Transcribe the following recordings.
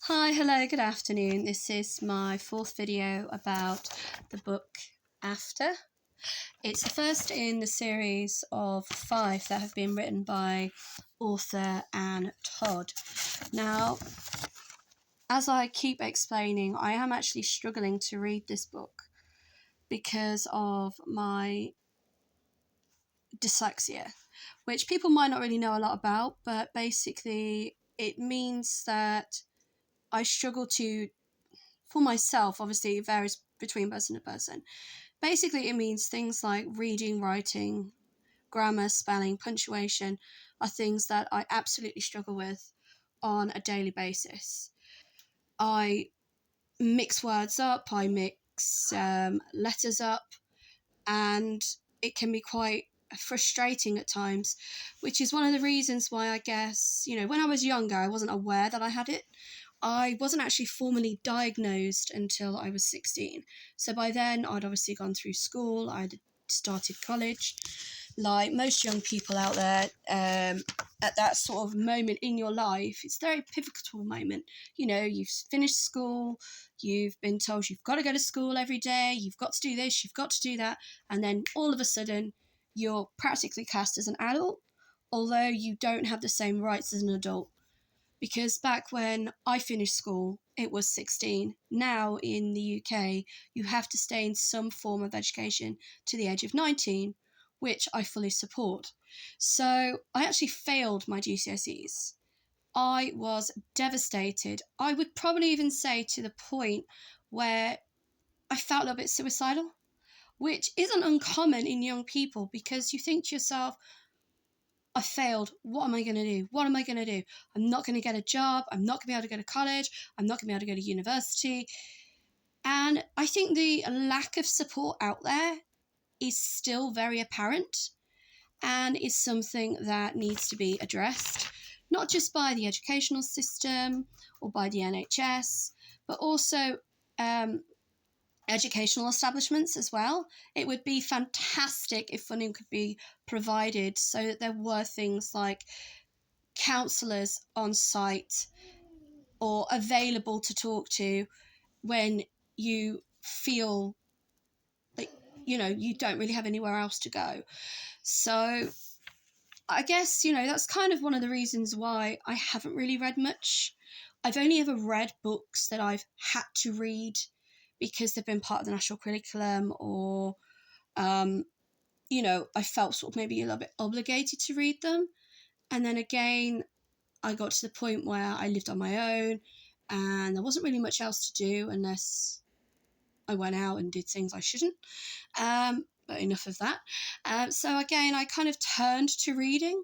Hi, hello, good afternoon. This is my fourth video about the book After. It's the first in the series of 5 that have been written by author Anna Todd. Now, as I keep explaining, I am actually struggling to read this book because of my dyslexia, which people might not really know a lot about, but basically it means that I struggle to, for myself, obviously it varies between person to person. Basically, it means things like reading, writing, grammar, spelling, punctuation are things that I absolutely struggle with on a daily basis. I mix words up, I mix letters up, and it can be quite frustrating at times, which is one of the reasons why I guess, when I was younger, I wasn't aware that I had it. I wasn't actually formally diagnosed until I was 16. So by then, I'd obviously gone through school, I'd started college. Like most young people out there, at that sort of moment in your life, it's a very pivotal moment. You've finished school, you've been told you've got to go to school every day, you've got to do this, you've got to do that, and then all of a sudden, you're practically cast as an adult, although you don't have the same rights as an adult. Because back when I finished school, it was 16. Now in the UK, you have to stay in some form of education to the age of 19, which I fully support. So I actually failed my GCSEs. I was devastated. I would probably even say to the point where I felt a little bit suicidal, which isn't uncommon in young people because you think to yourself, I failed. What am I going to do? What am I going to do? I'm not going to get a job. I'm not going to be able to go to college. I'm not going to be able to go to university. And I think the lack of support out there is still very apparent and is something that needs to be addressed, not just by the educational system or by the NHS, but also educational establishments as well. It would be fantastic if funding could be provided so that there were things like counsellors on site or available to talk to when you feel that you don't really have anywhere else to go. So I guess that's kind of one of the reasons why I haven't really read much. I've only ever read books that I've had to read because they've been part of the national curriculum, or I felt sort of maybe a little bit obligated to read them. And then again, I got to the point where I lived on my own and there wasn't really much else to do unless I went out and did things I shouldn't. But enough of that. So again, I kind of turned to reading,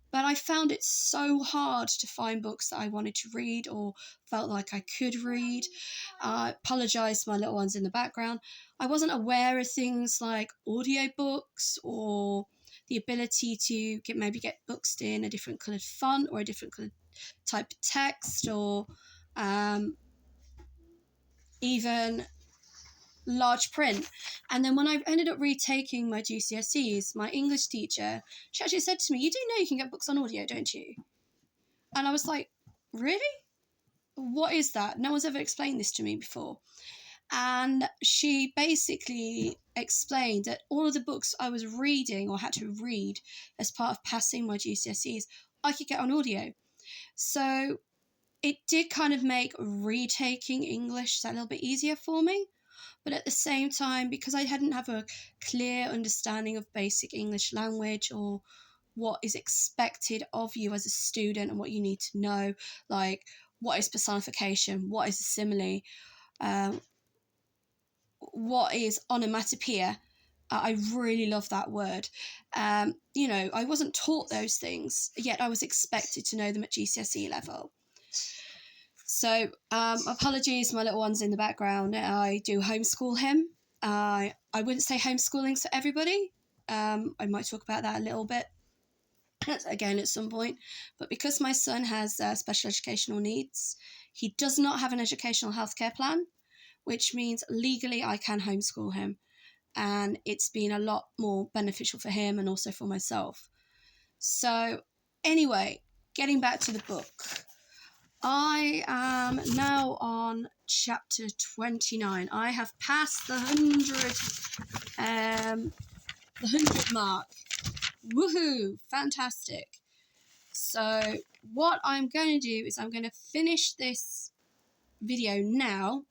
but I found it so hard to find books that I wanted to read or felt like I could read. I apologise to my little ones in the background. I wasn't aware of things like audiobooks or the ability to get books in a different coloured font or a different coloured type of text, or even large print. And then when I ended up retaking my GCSEs, my English teacher, she actually said to me, "You do know you can get books on audio, don't you?" And I was like, "Really? What is that? No one's ever explained this to me before." And she basically explained that all of the books I was reading or had to read as part of passing my GCSEs, I could get on audio. So it did kind of make retaking English that little bit easier for me. But at the same time, because I hadn't have a clear understanding of basic English language or what is expected of you as a student and what you need to know, like what is personification, what is a simile, what is onomatopoeia. I really love that word. I wasn't taught those things, yet I was expected to know them at GCSE level. So apologies, my little one's in the background. I do homeschool him. I wouldn't say homeschooling's for everybody. I might talk about that a little bit again at some point. But because my son has special educational needs, he does not have an educational healthcare plan, which means legally I can homeschool him. And it's been a lot more beneficial for him and also for myself. So anyway, getting back to the book. I am now on chapter 29. I have passed the 100 mark. Woohoo! Fantastic. So what I'm going to do is I'm going to finish this video now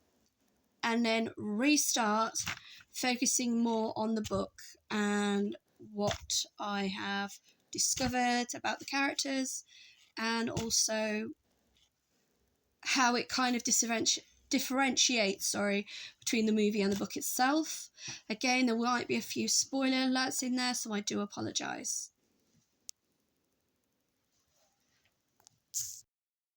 and then restart focusing more on the book and what I have discovered about the characters, and also how it kind of differentiates between the movie and the book itself. Again, there might be a few spoiler alerts in there, so I do apologise.